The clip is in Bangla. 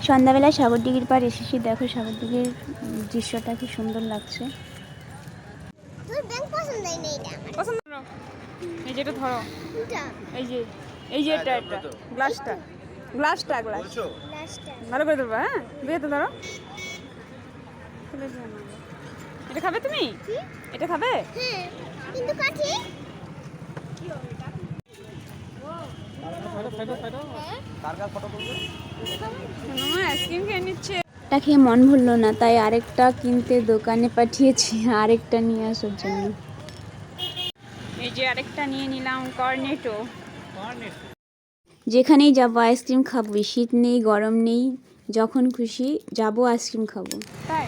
সন্ধ্যাবেলায় সাগরদিঘির পাড় এসেছি। দেখো সাগরদিঘির দৃশ্যটা কি সুন্দর লাগছে। এই যেটা ধরো, এই যে এটা গ্লাসটা ভালো করে ধরবা। হ্যাঁ, দিয়ে তো ধরো। এটা খাবে তুমি? এটা খাবে? কিন্তু কাঠি আইসক্রিম খেয়ে নিচ্ছে। এটা খেয়ে মন ভরলো না, তাই আরেকটা কিনতে দোকানে পাঠিয়েছি আরেকটা নিয়ে আসার জন্য। এই যে আরেকটা নিয়ে নিলাম, কর্নেটো। যেখানেই যাবো আইসক্রিম খাবো, শীত নেই গরম নেই, যখন খুশি যাবো আইসক্রিম খাবো। তাই